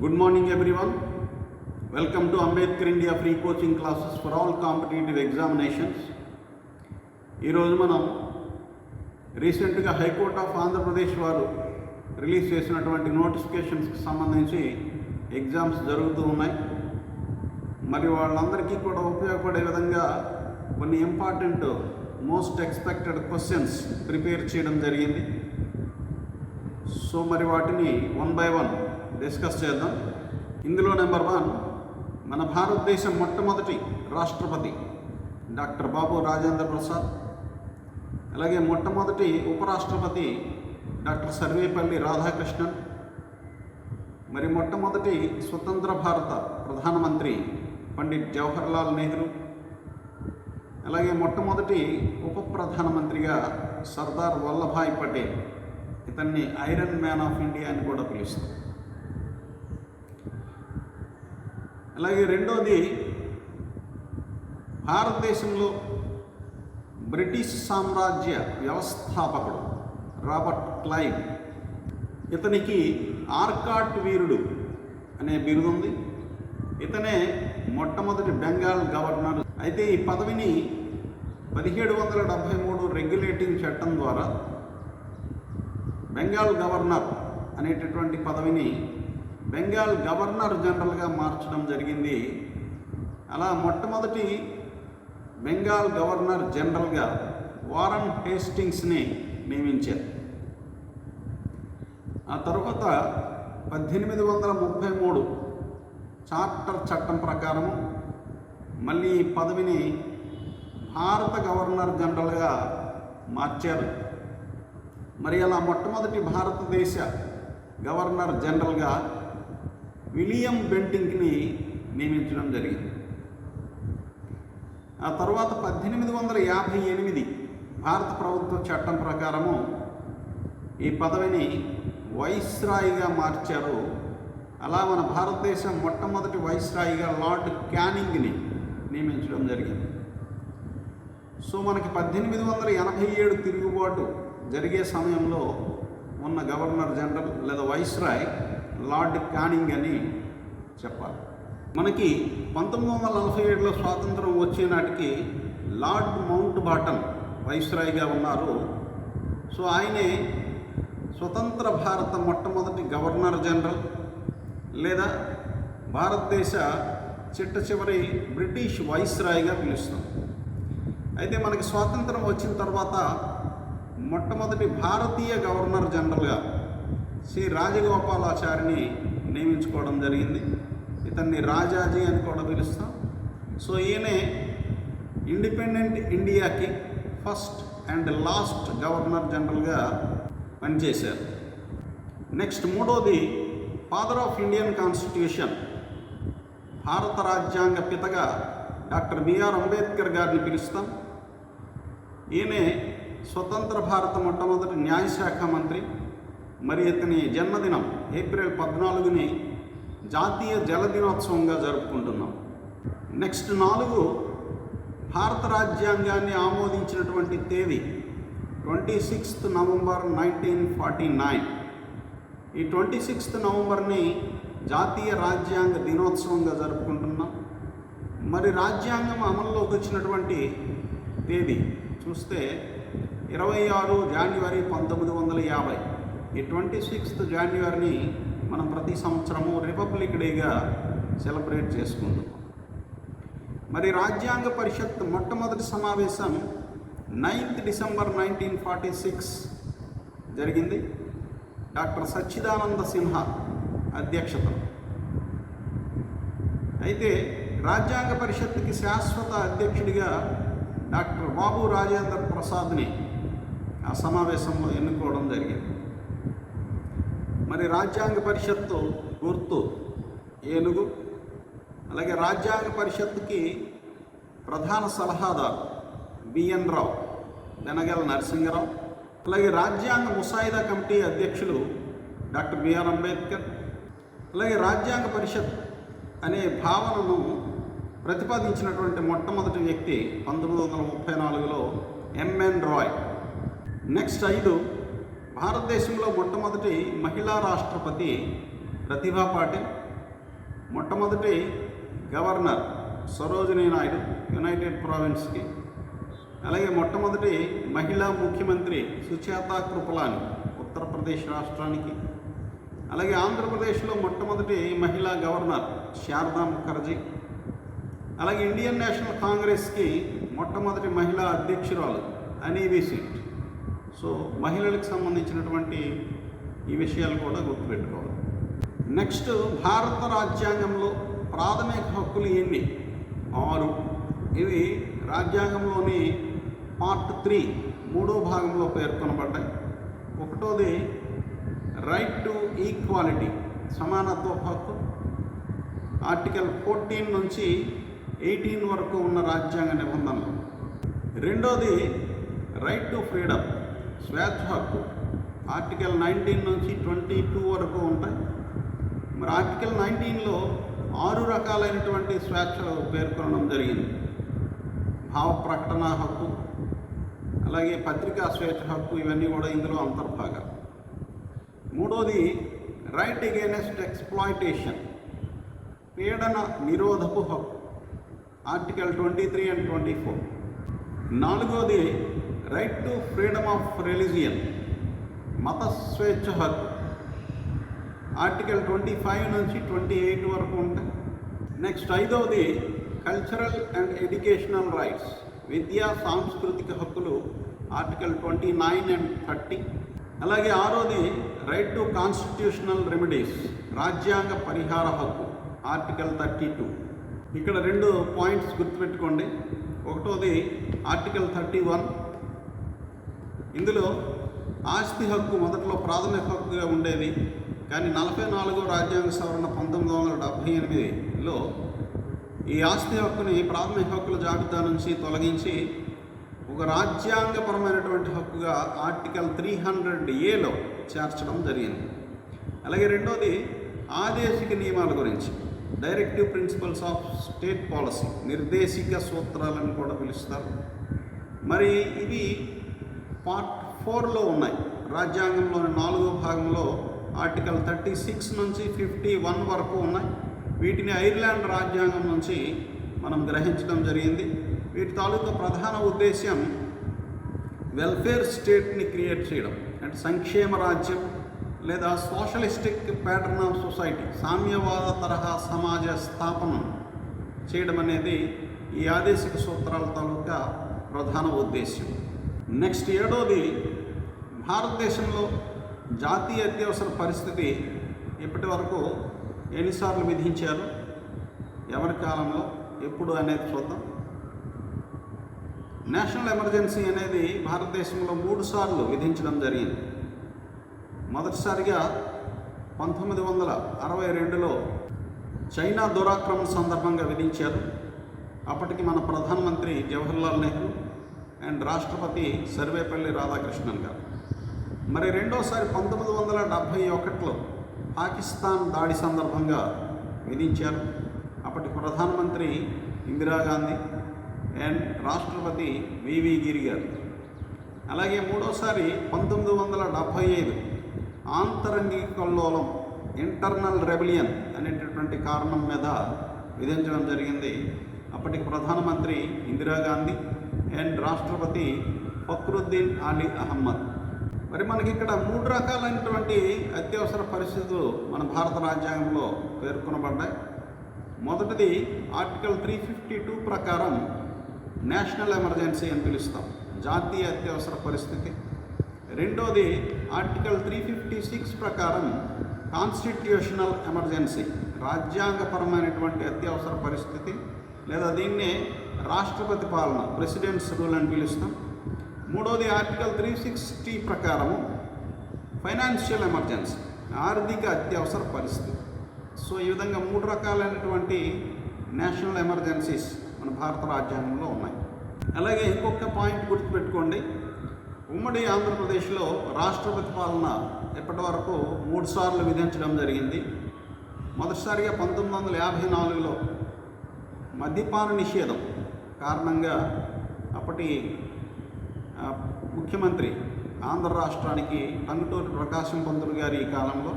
Good morning everyone. Welcome to Ambedkar India free coaching classes for all competitive examinations. ఈరోజు మనం రీసెంట్గా high court of Andhra Pradesh వారు release చేసినటువంటి నోటిఫికేషన్స్కి సంబంధించి ఎగ్జామ్స్ జరుగుతూ ఉన్నాయి. మరి వాళ్ళందరికీ కూడా ఉపయోగపడే విధంగా కొన్ని important most expected questions prepare చేయడం జరిగింది. సో మరి వాటిని వన్ బై వన్ డిస్కస్ చేద్దాం. ఇందులో నెంబర్ 1, మన భారతదేశం మొట్టమొదటి రాష్ట్రపతి డాక్టర్ బాబు రాజేంద్ర ప్రసాద్, అలాగే మొట్టమొదటి ఉపరాష్ట్రపతి డాక్టర్ సర్వేపల్లి రాధాకృష్ణన్, మరి మొట్టమొదటి స్వతంత్ర భారత ప్రధానమంత్రి పండిట్ జవహర్లాల్ నెహ్రూ, అలాగే మొట్టమొదటి ఉప ప్రధానమంత్రిగా సర్దార్ వల్లభాయ్ పటేల్, ఇతన్ని ఐరన్ మ్యాన్ ఆఫ్ ఇండియా అని కూడా పిలుస్తారు. అలాగే రెండోది, భారతదేశంలో బ్రిటిష్ సామ్రాజ్య వ్యవస్థాపకుడు రాబర్ట్ క్లైవ్, ఇతనికి ఆర్కాట్ వీరుడు అనే బిరుదు ఉంది. ఇతనే మొట్టమొదటి బెంగాల్ గవర్నర్. అయితే ఈ పదవిని 1773 రెగ్యులేటింగ్ చట్టం ద్వారా బెంగాల్ గవర్నర్ అనేటటువంటి పదవిని బెంగాల్ గవర్నర్ జనరల్గా మార్చడం జరిగింది. అలా మొట్టమొదటి బెంగాల్ గవర్నర్ జనరల్గా వారన్ హేస్టింగ్స్ని నియమించారు. ఆ తర్వాత 1833 చార్టర్ చట్టం ప్రకారం మళ్ళీ ఈ పదవిని భారత గవర్నర్ జనరల్గా మార్చారు. మరి అలా మొట్టమొదటి భారతదేశ గవర్నర్ జనరల్గా విలియం బెంటింక్ని నియమించడం జరిగింది. ఆ తర్వాత 1858 భారత ప్రభుత్వ చట్టం ప్రకారము ఈ పదవిని వైస్రాయిగా మార్చారు. అలా మన భారతదేశం మొట్టమొదటి వైస్రాయిగా లార్డ్ క్యానింగ్ని నియమించడం జరిగింది. సో మనకి 1887 తిరుగుబాటు జరిగే సమయంలో ఉన్న గవర్నర్ జనరల్ లేదా వైస్రాయ్ లార్డ్ క్యానింగ్ అని చెప్పాలి. మనకి 1947లో స్వాతంత్రం వచ్చే నాటికి లార్డ్ మౌంట్ బాటన్ వైస్రాయ్గా ఉన్నారు. సో ఆయనే స్వతంత్ర భారత మొట్టమొదటి గవర్నర్ జనరల్ లేదా భారతదేశ చిట్ట చివరి బ్రిటిష్ వైస్రాయ్గా పిలుస్తాం. అయితే మనకి స్వాతంత్రం వచ్చిన తర్వాత మొట్టమొదటి భారతీయ గవర్నర్ జనరల్గా శ్రీ రాజగోపాలాచారిని నియమించుకోవడం జరిగింది. ఇతన్ని రాజాజీ అని కూడా పిలుస్తాం. సో ఈయనే ఇండిపెండెంట్ ఇండియాకి ఫస్ట్ అండ్ లాస్ట్ గవర్నర్ జనరల్గా పనిచేశారు. నెక్స్ట్ మూడోది, ఫాదర్ ఆఫ్ ఇండియన్ కాన్స్టిట్యూషన్, భారత రాజ్యాంగ పితగా డాక్టర్ బిఆర్ అంబేద్కర్ గారిని పిలుస్తాం. ఈయనే స్వతంత్ర భారత మొట్టమొదటి న్యాయశాఖ మంత్రి. మరి ఇతని జన్మదినం ఏప్రిల్ 14ని జాతీయ జల దినోత్సవంగా జరుపుకుంటున్నాం. నెక్స్ట్ 4, భారత రాజ్యాంగాన్ని ఆమోదించినటువంటి తేదీ 26 నవంబర్ 1949. ఈ 26 నవంబర్ని జాతీయ రాజ్యాంగ దినోత్సవంగా జరుపుకుంటున్నాం. మరి రాజ్యాంగం అమల్లోకి వచ్చినటువంటి తేదీ చూస్తే 26 జనవరి 1950. ఈ 26 జనవరిని మనం ప్రతి సంవత్సరము రిపబ్లిక్ డేగా సెలబ్రేట్ చేసుకుంటున్నాం. మరి రాజ్యాంగ పరిషత్ మొట్టమొదటి సమావేశం 9 డిసెంబర్ 1946 జరిగింది. డాక్టర్ సచ్చిదానంద సిన్హా అధ్యక్షతన. అయితే రాజ్యాంగ పరిషత్తుకి శాశ్వత అధ్యక్షుడిగా డాక్టర్ బాబు రాజేంద్ర ప్రసాద్ని ఆ సమావేశంలో ఎన్నుకోవడం జరిగింది. మరి రాజ్యాంగ పరిషత్తు గుర్తు ఏనుగు. అలాగే రాజ్యాంగ పరిషత్తుకి ప్రధాన సలహాదారు బిఎన్ రావు, బెనగల్ నరసింగరావు. అలాగే రాజ్యాంగ ముసాయిదా కమిటీ అధ్యక్షులు డాక్టర్ బిఆర్ అంబేద్కర్. అలాగే రాజ్యాంగ పరిషత్ అనే భావనను ప్రతిపాదించినటువంటి మొట్టమొదటి వ్యక్తి 1934లో ఎంఎన్ రాయ్. నెక్స్ట్ 5, భారతదేశంలో మొట్టమొదటి మహిళా రాష్ట్రపతి ప్రతిభా పాటిల్. మొట్టమొదటి గవర్నర్ సరోజినీ నాయుడు యునైటెడ్ ప్రావిన్స్కి, అలాగే మొట్టమొదటి మహిళా ముఖ్యమంత్రి సుచేతా కృపలాని ఉత్తరప్రదేశ్ రాష్ట్రానికి, అలాగే ఆంధ్రప్రదేశ్లో మొట్టమొదటి మహిళా గవర్నర్ శారదా ముఖర్జీ, అలాగే ఇండియన్ నేషనల్ కాంగ్రెస్కి మొట్టమొదటి మహిళా అధ్యక్షురాలు అనీ బెసెంట్. సో మహిళలకు సంబంధించినటువంటి ఈ విషయాలు కూడా గుర్తుపెట్టుకోవాలి. నెక్స్ట్, భారత రాజ్యాంగంలో ప్రాథమిక హక్కులు ఎన్ని? 6. ఇవి రాజ్యాంగంలోని పార్ట్ 3 3వ భాగంలో పేర్కొనబడ్డాయి. ఒకటోది రైట్ టు ఈక్వాలిటీ, సమానత్వ హక్కు, ఆర్టికల్ 14 నుంచి 18 వరకు ఉన్న రాజ్యాంగ నిబంధనలు. రెండోది రైట్ టు ఫ్రీడమ్, స్వేచ్ఛ హక్కు, ఆర్టికల్ 19 నుంచి 22 వరకు ఉంటాయి. మరి ఆర్టికల్ 19లో 6 రకాలైనటువంటి స్వేచ్ఛలు పేర్కొనడం జరిగింది. భావ ప్రకటన హక్కు, అలాగే పత్రికా స్వేచ్ఛ హక్కు, ఇవన్నీ కూడా ఇందులో అంతర్భాగాలు. మూడోది రైట్ అగైనెస్ట్ ఎక్స్ప్లాయిటేషన్, పీడన నిరోధపు హక్కు, ఆర్టికల్ 23 and 24. నాలుగోది right to freedom of religion, మత స్వేచ్ఛ హక్కు, ఆర్టికల్ 25 నుంచి 28 వరకు ఉంటాయి. నెక్స్ట్ ఐదవది కల్చరల్ అండ్ ఎడ్యుకేషనల్ రైట్స్, విద్యా సాంస్కృతిక హక్కులు, ఆర్టికల్ 29 and 30. అలాగే ఆరోది రైట్ టు కాన్స్టిట్యూషనల్ రెమెడీస్, రాజ్యాంగ పరిహార హక్కు, ఆర్టికల్ 32. ఇక్కడ 2 పాయింట్స్ గుర్తుపెట్టుకోండి. ఒకటోది ఆర్టికల్ 31. ఇందులో ఆస్తి హక్కు మొదట్లో ప్రాథమిక హక్కుగా ఉండేది, కానీ 44వ రాజ్యాంగ సవరణ 1978లో ఈ ఆస్తి హక్కుని ప్రాథమిక హక్కుల జాబితా నుంచి తొలగించి ఒక రాజ్యాంగపరమైనటువంటి హక్కుగా ఆర్టికల్ 300Aలో చేర్చడం జరిగింది. అలాగే రెండోది ఆదేశిక నియమాల గురించి, directive principles of state policy, నిర్దేశిక సూత్రాలను కూడా పిలుస్తారు. మరి ఇవి పార్ట్ 4లో ఉన్నాయి. రాజ్యాంగంలోని 4వ భాగంలో ఆర్టికల్ 36 నుంచి 51 వరకు ఉన్నాయి. వీటిని ఐర్లాండ్ రాజ్యాంగం నుంచి మనం గ్రహించడం జరిగింది. వీటి తాలూకా ప్రధాన ఉద్దేశ్యం వెల్ఫేర్ స్టేట్ని క్రియేట్ చేయడం, అంటే సంక్షేమ రాజ్యం లేదా సోషలిస్టిక్ ప్యాటర్న్ ఆఫ్ సొసైటీ, సామ్యవాద తరహా సమాజ స్థాపన చేయడం అనేది ఈ ఆదేశిక సూత్రాల తాలూకా ప్రధాన ఉద్దేశ్యం. నెక్స్ట్ ఏడోది భారతదేశంలో జాతీయ అత్యవసర పరిస్థితి ఇప్పటి వరకు ఎన్నిసార్లు విధించారు, ఎవరి కాలంలో, ఎప్పుడు అనేది చూద్దాం. నేషనల్ ఎమర్జెన్సీ అనేది భారతదేశంలో 3 సార్లు విధించడం జరిగింది. మొదటిసారిగా 1962లో చైనా దురాక్రమణ సందర్భంగా విధించారు. అప్పటికి మన ప్రధానమంత్రి జవహర్లాల్ నెహ్రూ అండ్ రాష్ట్రపతి సర్వేపల్లి రాధాకృష్ణన్ గారు. మరి రెండోసారి 1971లో పాకిస్తాన్ దాడి సందర్భంగా విధించారు. అప్పటి ప్రధానమంత్రి ఇందిరాగాంధీ అండ్ రాష్ట్రపతి వివి గిరి గారు. అలాగే మూడోసారి 1975 ఆంతరంగిక కల్లోలం, ఇంటర్నల్ రెబిలియన్ అనేటటువంటి కారణం మీద విధించడం జరిగింది. అప్పటికి ప్రధానమంత్రి ఇందిరాగాంధీ అండ్ రాష్ట్రపతి ఫక్రుద్దీన్ అలీ అహ్మద్. మరి మనకి ఇక్కడ 3 రకాలైనటువంటి అత్యవసర పరిస్థితులు మన భారత రాజ్యాంగంలో పేర్కొనబడ్డాయి. మొదటిది ఆర్టికల్ 352 ప్రకారం నేషనల్ ఎమర్జెన్సీ అని పిలుస్తాం, జాతీయ అత్యవసర పరిస్థితి. రెండోది ఆర్టికల్ 356 ప్రకారం కాన్స్టిట్యూషనల్ ఎమర్జెన్సీ, రాజ్యాంగపరమైనటువంటి అత్యవసర పరిస్థితి, లేదా దీన్నే రాష్ట్రపతి పాలన, ప్రెసిడెంట్స్ రూల్ అని పిలుస్తాం. మూడోది ఆర్టికల్ 360 ప్రకారము ఫైనాన్షియల్ ఎమర్జెన్సీ, ఆర్థిక అత్యవసర పరిస్థితి. సో ఈ విధంగా 3 రకాలైనటువంటి నేషనల్ ఎమర్జెన్సీస్ మన భారత రాజ్యాంగంలో ఉన్నాయి. అలాగే ఇంకొక పాయింట్ గుర్తుపెట్టుకోండి, ఉమ్మడి ఆంధ్రప్రదేశ్లో రాష్ట్రపతి పాలన ఇప్పటి వరకు 3 సార్లు విధించడం జరిగింది. మొదటిసారిగా 1954లో మద్యపాన నిషేధం కారణంగా అప్పటి ముఖ్యమంత్రి ఆంధ్ర రాష్ట్రానికి టంగుటూరి ప్రకాశం పంతులు గారి కాలంలో.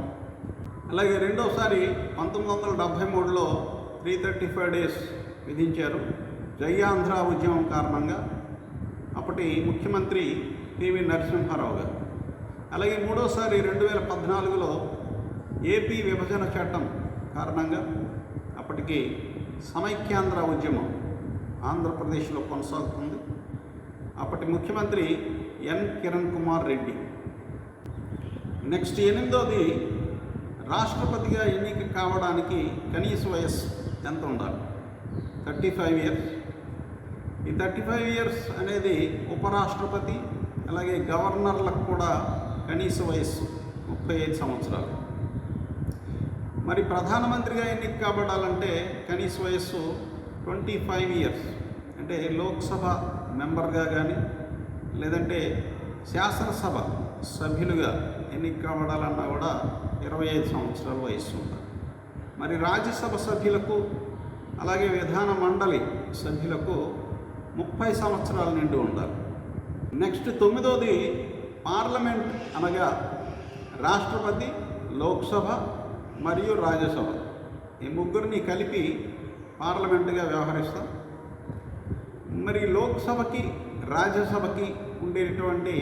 అలాగే రెండోసారి 1973లో 335 డేస్ విధించారు జై ఆంధ్ర ఉద్యమం కారణంగా, అప్పటి ముఖ్యమంత్రి పివి నరసింహారావు గారు. అలాగే మూడోసారి 2014లో ఏపీ విభజన చట్టం కారణంగా అప్పటికి సమైక్యాంధ్ర ఉద్యమం ఆంధ్రప్రదేశ్లో కొనసాగుతుంది. అప్పటి ముఖ్యమంత్రి ఎన్ కిరణ్ కుమార్ రెడ్డి. నెక్స్ట్ 8వది రాష్ట్రపతిగా ఎన్నిక కావడానికి కనీస వయస్సు ఎంత ఉండాలి? 35 ఇయర్స్. ఈ 35 ఇయర్స్ అనేది ఉపరాష్ట్రపతి అలాగే గవర్నర్లకు కూడా కనీస వయస్సు 35 సంవత్సరాలు. మరి ప్రధానమంత్రిగా ఎన్నిక కాబడాలంటే కనీస వయస్సు 25 ఇయర్స్. అంటే లోక్సభ మెంబర్గా కానీ లేదంటే శాసనసభ సభ్యులుగా ఎన్నిక కాబడాలన్నా కూడా 25 సంవత్సరాల వయస్సు ఉండాలి. మరి రాజ్యసభ సభ్యులకు అలాగే విధాన మండలి సభ్యులకు 30 సంవత్సరాల నిండి ఉండాలి. నెక్స్ట్ 9వది పార్లమెంట్ అనగా రాష్ట్రపతి, లోక్సభ మరియు రాజ్యసభ ఈ ముగ్గురిని కలిపి పార్లమెంటుగా వ్యవహరిస్తాం. మరి లోక్సభకి రాజ్యసభకి ఉండేటువంటి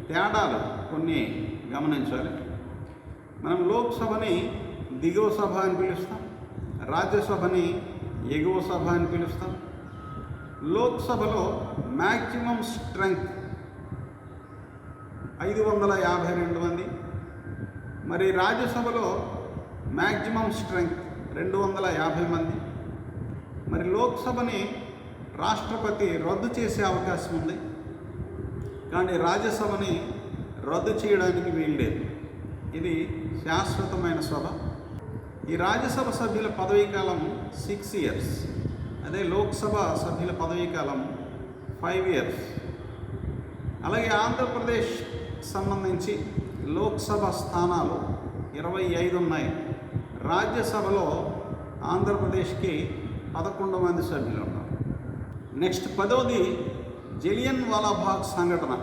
తేడాలు కొన్ని గమనించాలి. మనం లోక్సభని దిగువ సభ అని పిలుస్తాం, రాజ్యసభని ఎగువ సభ అని పిలుస్తాం. లోక్సభలో మ్యాక్సిమం స్ట్రెంగ్త్ 552 మంది, మరి రాజ్యసభలో మ్యాక్సిమం స్ట్రెంగ్త్ 250 మంది. మరి లోక్సభని రాష్ట్రపతి రద్దు చేసే అవకాశం ఉంది, కానీ రాజ్యసభని రద్దు చేయడానికి వీల్లేదు. ఇది శాశ్వతమైన సభ. ఈ రాజ్యసభ సభ్యుల పదవీకాలం 6 ఇయర్స్, అదే లోక్సభ సభ్యుల పదవీకాలం 5 ఇయర్స్. అలాగే ఆంధ్రప్రదేశ్ సంబంధించి లోక్సభ స్థానాలు 25 ఉన్నాయి. రాజ్యసభలో ఆంధ్రప్రదేశ్కి 11 మంది సభ్యులు ఉన్నారు. నెక్స్ట్ 10వది జలియన్ వాలాబాగ్ సంఘటన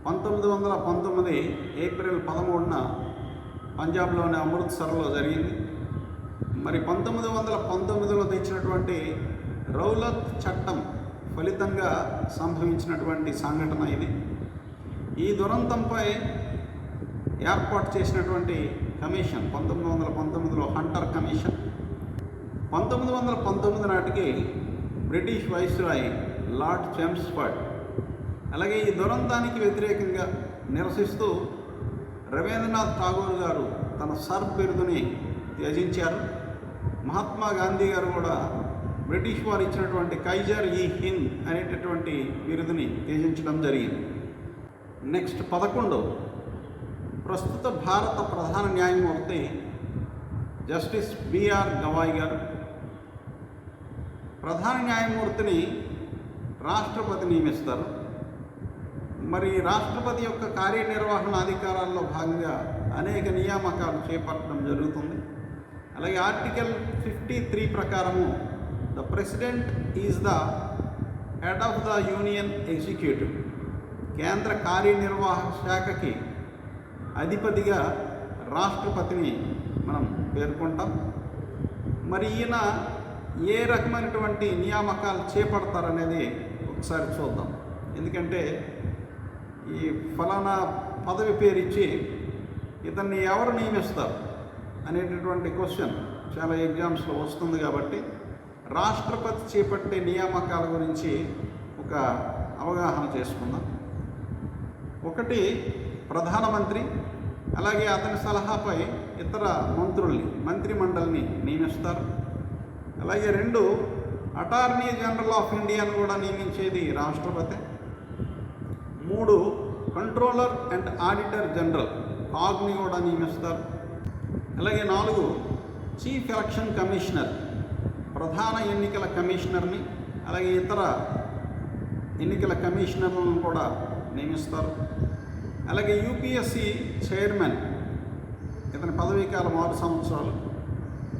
1919 ఏప్రిల్ 13న పంజాబ్లోని అమృత్సర్లో జరిగింది. మరి 1919లో తెచ్చినటువంటి రౌలత్ చట్టం ఫలితంగా సంభవించినటువంటి సంఘటన ఇది. ఈ దురంతంపై ఏర్పాటు చేసినటువంటి కమిషన్ 1919లో హంటర్ కమిషన్. 1919 నాటికి బ్రిటిష్ వైస్రాయ్ లార్డ్ చెమ్స్ఫర్డ్ అలాగే ఈ దురంతానికి వ్యతిరేకంగా నిరసిస్తూ రవీంద్రనాథ్ ఠాగూర్ గారు తన సర్ బిరుదుని త్యజించారు. మహాత్మా గాంధీ గారు కూడా బ్రిటిష్ వారు ఇచ్చినటువంటి కైజర్ ఈ హింద్ అనేటటువంటి బిరుదుని త్యజించడం జరిగింది. నెక్స్ట్ 11 ప్రస్తుత భారత ప్రధాన న్యాయమూర్తి జస్టిస్ బిఆర్ గవాయ్ గారు. ప్రధాన న్యాయమూర్తిని రాష్ట్రపతి నియమిస్తారు. మరి రాష్ట్రపతి యొక్క కార్యనిర్వహణ అధికారాల్లో భాగంగా అనేక నియామకాలు చేపట్టడం జరుగుతుంది. అలాగే ఆర్టికల్ 53 ప్రకారము the president is the head of the union executive. కేంద్ర కార్యనిర్వాహక శాఖకి అధిపతిగా రాష్ట్రపతిని మనం పేర్కొంటాం. మరి ఈయన ఏ రకమైనటువంటి నియామకాలు చేపడతారనేది ఒకసారి చూద్దాం. ఎందుకంటే ఈ ఫలానా పదవి పేరు ఇచ్చి ఇతన్ని ఎవరు నియమిస్తారు అనేటటువంటి క్వశ్చన్ చాలా ఎగ్జామ్స్లో వస్తుంది. కాబట్టి రాష్ట్రపతి చేపట్టే నియామకాల గురించి ఒక అవగాహన చేసుకుందాం. 1 ప్రధానమంత్రి, అలాగే అతని సలహాపై ఇతర మంత్రిమండలిని నియమిస్తారు. అలాగే 2 అటార్నీ జనరల్ ఆఫ్ ఇండియాను కూడా నియమించేది రాష్ట్రపతి. 3 కంట్రోలర్ అండ్ ఆడిటర్ జనరల్ కాగ్ని కూడా నియమిస్తారు. అలాగే 4 చీఫ్ ఎలక్షన్ కమిషనర్, ప్రధాన ఎన్నికల కమిషనర్ని అలాగే ఇతర ఎన్నికల కమిషనర్లను కూడా నియమిస్తారు. అలాగే యూపీఎస్సి చైర్మన్, ఇతని పదవీకాలం 6 సంవత్సరాలు.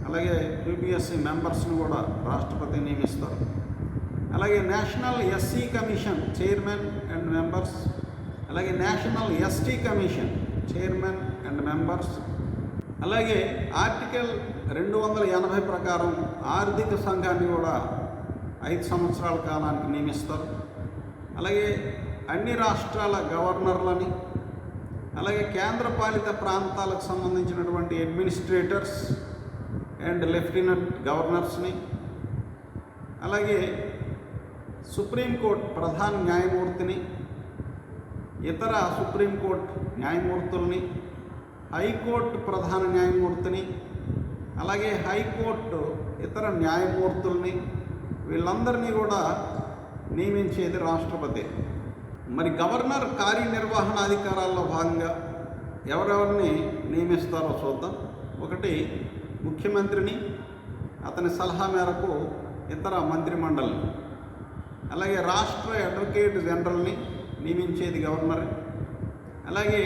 అలాగే యూపీఎస్సి మెంబర్స్ని కూడా రాష్ట్రపతి నియమిస్తారు. అలాగే national SC commission chairman and members, అలాగే national ST commission chairman and members, అలాగే ఆర్టికల్ 280 ప్రకారం ఆర్థిక సంఘాన్ని కూడా 5 సంవత్సరాల కాలానికి నియమిస్తారు. అలాగే అన్ని రాష్ట్రాల గవర్నర్లని, అలాగే కేంద్రపాలిత ప్రాంతాలకు సంబంధించినటువంటి అడ్మినిస్ట్రేటర్స్ అండ్ లెఫ్టినెంట్ గవర్నర్స్ని, అలాగే సుప్రీంకోర్టు ప్రధాన న్యాయమూర్తిని, ఇతర సుప్రీంకోర్టు న్యాయమూర్తుల్ని, హైకోర్టు ప్రధాన న్యాయమూర్తిని, అలాగే హైకోర్టు ఇతర న్యాయమూర్తుల్ని, వీళ్ళందరినీ కూడా నియమించేది రాష్ట్రపతి. మరి గవర్నర్ కార్యనిర్వహణ అధికారాల్లో భాగంగా ఎవరెవరిని నియమిస్తారో చూద్దాం. ఒకటి, ముఖ్యమంత్రిని, అతని సలహా మేరకు ఇతర మంత్రిమండలిని, అలాగే రాష్ట్ర అడ్వకేట్ జనరల్ని నియమించేది గవర్నర్, అలాగే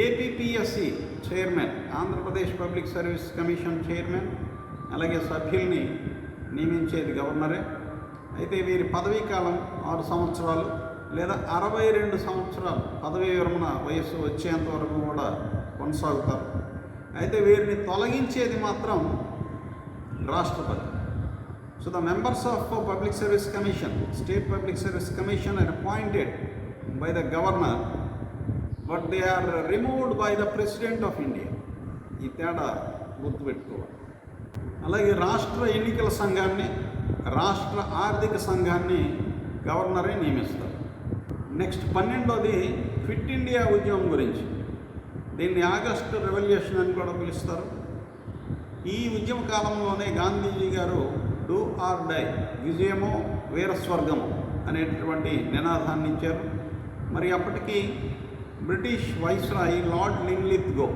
APPSC chairman, Andhra Pradesh public service commission chairman, అలాగే సభ్యుల్ని నియమించేది గవర్నరే. అయితే వీరి పదవీ కాలం 6 సంవత్సరాలు లేదా 62 సంవత్సరాలు పదవీ విరమణ వయస్సు వచ్చేంత వరకు కూడా కొనసాగుతారు. అయితే వీరిని తొలగించేది మాత్రం రాష్ట్రపతి. So the members of public service commission, state public service commission are appointed by the governor, but they are removed by the president of India. ఈ తేడా గుర్తుపెట్టుకోవాలి. అలాగే రాష్ట్ర ఎన్నికల సంఘాన్ని, రాష్ట్ర ఆర్థిక సంఘాన్ని గవర్నరే నియమిస్తారు. నెక్స్ట్ 12వది ఫిట్ ఇండియా ఉద్యమం గురించి. దీన్ని ఆగస్టు రెవల్యూషన్ అని కూడా పిలుస్తారు. ఈ ఉద్యమ కాలంలోనే గాంధీజీ గారు డూ ఆర్ డై, విజయమో వీరస్వర్గము అనేటటువంటి నినాదాన్ని ఇచ్చారు. మరి అప్పటికి British viceroy lord Linlithgow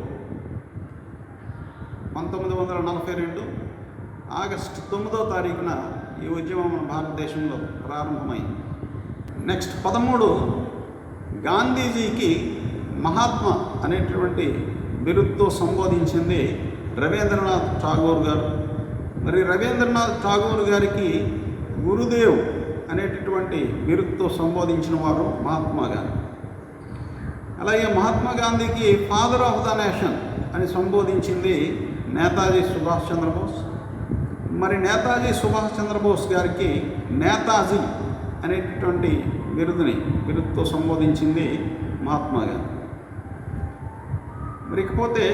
1942 August 9వ తారీఖున ఈ ఉద్యమం మన భారతదేశంలో ప్రారంభమైంది. నెక్స్ట్ 13, గాంధీజీకి మహాత్మా అనేటువంటి బిరుదుతో సంబోధించింది రవీంద్రనాథ్ ఠాగూర్ గారు. మరి రవీంద్రనాథ్ ఠాగూర్ గారికి గురుదేవ్ అనేటటువంటి బిరుదుతో సంబోధించిన వారు మహాత్మా గాంధీ. అలాగే మహాత్మా గాంధీకి ఫాదర్ ఆఫ్ ద నేషన్ అని సంబోధించింది నేతాజీ సుభాష్ చంద్రబోస్. మరి నేతాజీ సుభాష్ చంద్రబోస్ గారికి నేతాజీ అనేటటువంటి బిరుదుతో సంబోధించింది మహాత్మా గాంధీ. మరి ఇకపోతే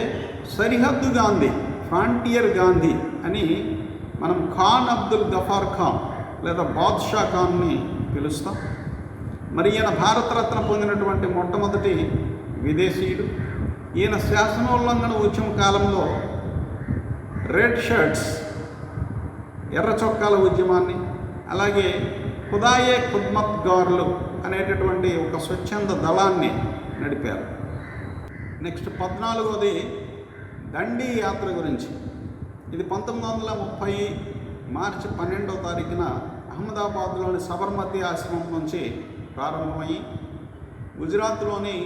సరిహద్దు గాంధీ, ఫ్రాంటియర్ గాంధీ అని మనం ఖాన్ అబ్దుల్ గఫార్ ఖాన్ లేదా బాద్షా ఖాన్ని పిలుస్తాం. మరి ఈయన భారతరత్న పొందినటువంటి మొట్టమొదటి విదేశీయుడు. ఈయన శాసనోల్లంఘన ఉద్యమ కాలంలో రెడ్ షర్ట్స్, ఎర్ర చొక్కాల ఉద్యమాన్ని, అలాగే ఖుదాయే ఖుద్మత్ గార్లు అనేటటువంటి ఒక స్వచ్ఛంద దళాన్ని నడిపారు. నెక్స్ట్ 14వది దండి యాత్ర గురించి. ఇది 1930 మార్చి 12వ తారీఖున అహ్మదాబాద్లోని సబర్మతి ఆశ్రమం నుంచి ప్రారంభమయ్యి గుజరాత్లోని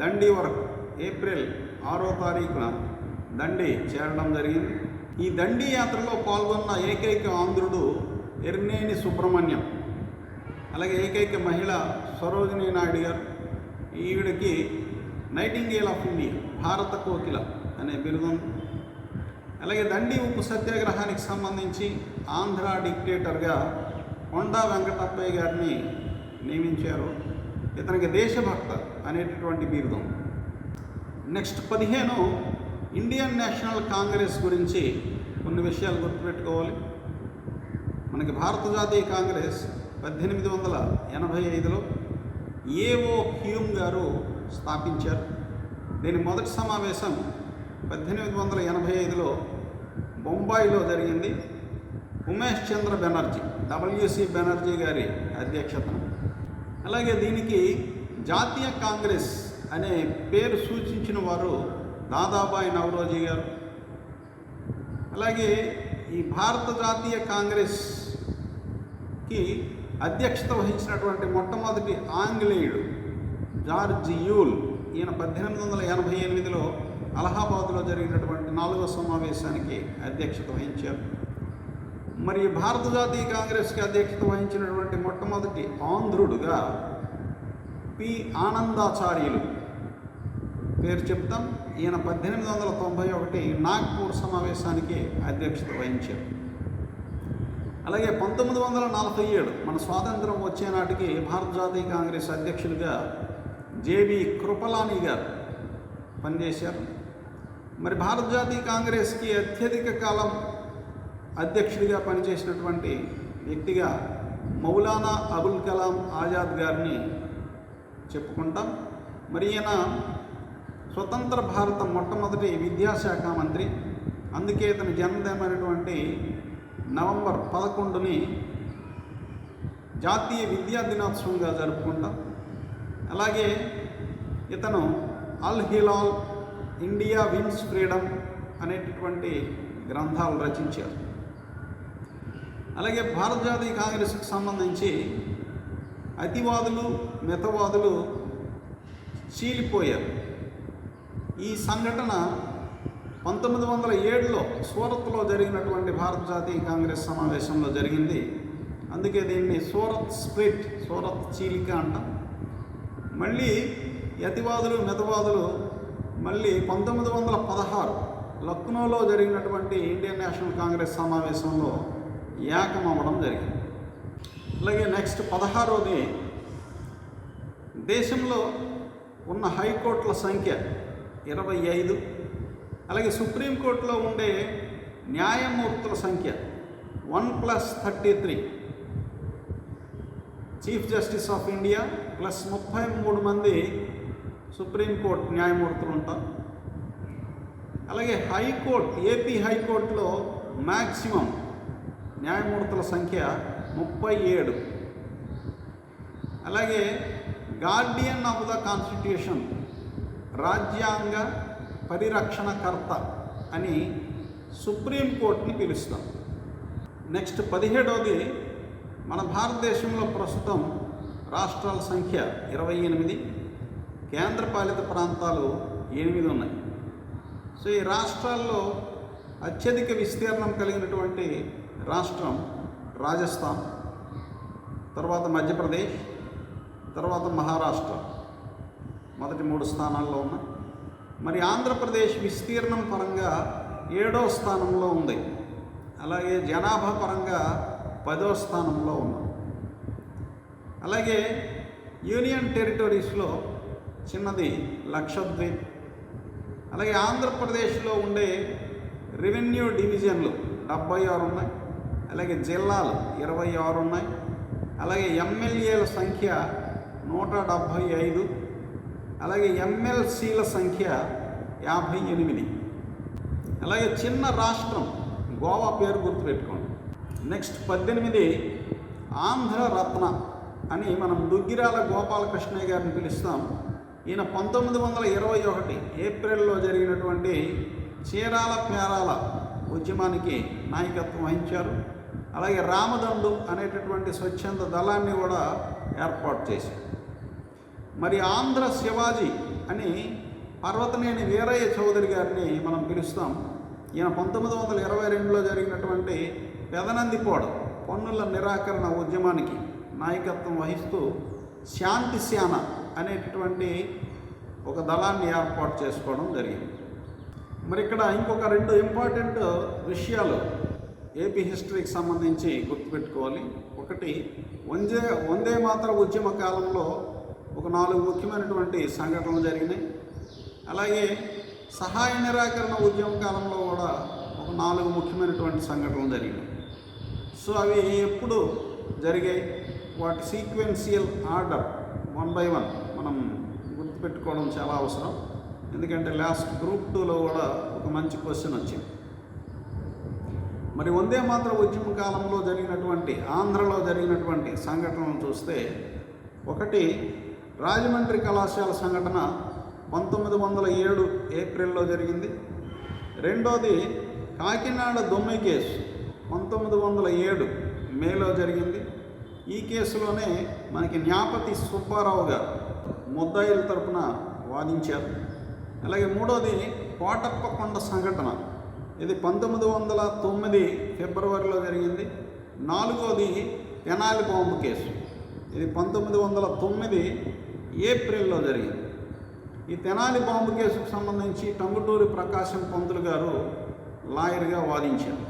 దండి వరకు ఏప్రిల్ 6వ తారీఖున దండి చేరడం జరిగింది. ఈ దండి యాత్రలో పాల్గొన్న ఏకైక ఆంధ్రుడు ఎర్నేని సుబ్రహ్మణ్యం. అలాగే ఏకైక మహిళ సరోజినీ నాయుడు గారు. ఈవిడకి నైటింగేల్ ఆఫ్ ఇండియా, భారత కోకిల అనే బిరుదు. అలాగే దండి ఉప్పు సత్యాగ్రహానికి సంబంధించి ఆంధ్ర డిక్టేటర్గా కొండా వెంకటప్పయ్య గారిని నియమించారు. ఇతనికి దేశభక్త అనేటటువంటి బిరుదు. నెక్స్ట్ 15, ఇండియన్ నేషనల్ కాంగ్రెస్ గురించి కొన్ని విషయాలు గుర్తుపెట్టుకోవాలి. మనకి భారత జాతీయ కాంగ్రెస్ 1885లో ఏఓ హ్యూమ్ గారు స్థాపించారు. దీని మొదటి సమావేశం 1885లో బొంబాయిలో జరిగింది. ఉమేష్ చంద్ర బెనర్జీ, డబ్ల్యూసి బెనర్జీ గారి అధ్యక్షతన. అలాగే దీనికి జాతీయ కాంగ్రెస్ అనే పేరు సూచించిన వారు దాదాబాయి నవరోజీ గారు. అలాగే ఈ భారత జాతీయ కాంగ్రెస్కి అధ్యక్షత వహించినటువంటి మొట్టమొదటి ఆంగ్లేయుడు జార్జ్ యూల్. ఈయన 1888లో అలహాబాద్లో జరిగినటువంటి 4వ సమావేశానికి అధ్యక్షత వహించారు. మరి భారత జాతీయ కాంగ్రెస్కి అధ్యక్షత వహించినటువంటి మొట్టమొదటి ఆంధ్రుడుగా పి ఆనందాచార్యులు పేరు చెప్తాం. ఈయన 1891 నాగ్పూర్ సమావేశానికి అధ్యక్షత వహించారు. అలాగే 1947 మన స్వాతంత్రం వచ్చే నాటికి భారత జాతీయ కాంగ్రెస్ అధ్యక్షుడిగా జేబీ కృపలాని గారు పనిచేశారు. మరి భారత జాతీయ కాంగ్రెస్కి అత్యధిక కాలం అధ్యక్షుడిగా పనిచేసినటువంటి వ్యక్తిగా మౌలానా అబుల్ కలాం ఆజాద్ గారిని చెప్పుకుంటాం. మరి ఈయన స్వతంత్ర భారత మొట్టమొదటి విద్యాశాఖ మంత్రి. అందుకే ఇతని జన్మదినమైనటువంటి నవంబర్ 11ని జాతీయ విద్యా దినోత్సవంగా జరుపుకుంటాం. అలాగే ఇతను అల్ హిలాల్, ఇండియా విన్స్ ఫ్రీడమ్ అనేటటువంటి గ్రంథాలు రచించారు. అలాగే భారత జాతీయ కాంగ్రెస్కి సంబంధించి అతివాదులు మితవాదులు చీలిపోయారు. ఈ సంఘటన 1907లో సూరత్లో జరిగినటువంటి భారత జాతీయ కాంగ్రెస్ సమావేశంలో జరిగింది. అందుకే దీన్ని సూరత్ స్ప్లిట్, సూరత్ చీలిక అంటాం. మళ్ళీ అతివాదులు మితవాదులు మళ్ళీ 1916 లక్నోలో జరిగినటువంటి ఇండియన్ నేషనల్ కాంగ్రెస్ సమావేశంలో ఏకమవ్వడం జరిగింది. అలాగే నెక్స్ట్ 16వది, దేశంలో ఉన్న హైకోర్టుల సంఖ్య 25. అలాగే సుప్రీంకోర్టులో ఉండే న్యాయమూర్తుల సంఖ్య 1+33. Chief justice of India plus 33 మంది సుప్రీంకోర్టు న్యాయమూర్తులు ఉంటారు. అలాగే హైకోర్టు, ఏపీ హైకోర్టులో మ్యాక్సిమం న్యాయమూర్తుల సంఖ్య 37. అలాగే గార్డియన్ ఆఫ్ ద కాన్స్టిట్యూషన్, రాజ్యాంగ పరిరక్షణకర్త అని సుప్రీంకోర్టుని పిలుస్తాం. నెక్స్ట్ 17వది, మన భారతదేశంలో ప్రస్తుతం రాష్ట్రాల సంఖ్య 28, కేంద్రపాలిత ప్రాంతాలు 8 ఉన్నాయి. సో ఈ రాష్ట్రాల్లో అత్యధిక విస్తీర్ణం కలిగినటువంటి రాష్ట్రం రాజస్థాన్, తర్వాత మధ్యప్రదేశ్, తర్వాత మహారాష్ట్ర మొదటి 3 స్థానాల్లో ఉన్నాయి. మరి ఆంధ్రప్రదేశ్ విస్తీర్ణం పరంగా 7వ స్థానంలో ఉంది. అలాగే జనాభా పరంగా 10వ స్థానంలో ఉంది. అలాగే యూనియన్ టెరిటరీస్లో చిన్నది లక్షద్వీప్. అలాగే ఆంధ్రప్రదేశ్లో ఉండే రెవెన్యూ డివిజన్లు 76 ఉన్నాయి. అలాగే జిల్లాలు 26 ఉన్నాయి. అలాగే ఎమ్మెల్యేల సంఖ్య 175. అలాగే ఎమ్మెల్సీల సంఖ్య 58. అలాగే చిన్న రాష్ట్రం గోవా పేరు గుర్తుపెట్టుకోండి. నెక్స్ట్ 18, ఆంధ్రరత్న అని మనం దుగ్గిరాల గోపాలకృష్ణయ్య గారిని పిలుస్తాం. ఈయన 1921 ఏప్రిల్లో జరిగినటువంటి చీరాల పేరాల ఉద్యమానికి నాయకత్వం వహించారు. అలాగే రామదండు అనేటటువంటి స్వచ్ఛంద దళాన్ని కూడా ఏర్పాటు చేశారు. మరి ఆంధ్ర శివాజీ అని పర్వతనేని వీరయ్య చౌదరి గారిని మనం పిలుస్తాం. ఈయన 1922లో జరిగినటువంటి పెదనందిపోడు పన్నుల నిరాకరణ ఉద్యమానికి నాయకత్వం వహిస్తూ శాంతి సేన అనేటటువంటి ఒక దళాన్ని ఏర్పాటు చేసుకోవడం జరిగింది. మరి ఇక్కడ ఇంకొక 2 ఇంపార్టెంట్ విషయాలు ఏపీ హిస్టరీకి సంబంధించి గుర్తుపెట్టుకోవాలి. ఒకటి, వందే మాతర ఉద్యమ కాలంలో ఒక 4 ముఖ్యమైనటువంటి సంఘటనలు జరిగినాయి. అలాగే సహాయ నిరాకరణ ఉద్యమ కాలంలో కూడా ఒక 4 ముఖ్యమైనటువంటి సంఘటనలు జరిగినాయి. సో అవి ఎప్పుడు జరిగాయి, వాటి సీక్వెన్షియల్ ఆర్డర్ 1 by 1 మనం గుర్తుపెట్టుకోవడం చాలా అవసరం. ఎందుకంటే లాస్ట్ గ్రూప్ 2లో కూడా ఒక మంచి క్వశ్చన్ వచ్చింది. మరి వందే మాతర ఉద్యమ కాలంలో జరిగినటువంటి ఆంధ్రలో జరిగినటువంటి సంఘటనలను చూస్తే, ఒకటి, రాజమండ్రి కళాశాల సంఘటన 1907 ఏప్రిల్లో జరిగింది. రెండోది, కాకినాడ దొమ్మి కేసు 1907 మేలో జరిగింది. ఈ కేసులోనే మనకి న్యాపతి సుబ్బారావు గారు ముద్దాయిల తరపున వాదించారు. అలాగే మూడోది, కోటప్పకొండ సంఘటన, ఇది 1909 ఫిబ్రవరిలో జరిగింది. నాలుగోది, తెనాలి బాంబు కేసు, ఇది 1909 ఏప్రిల్లో జరిగింది. ఈ తెనాలి బాంబు కేసుకు సంబంధించి టంగుటూరి ప్రకాశం పంతులు గారు లాయర్గా వాదించారు.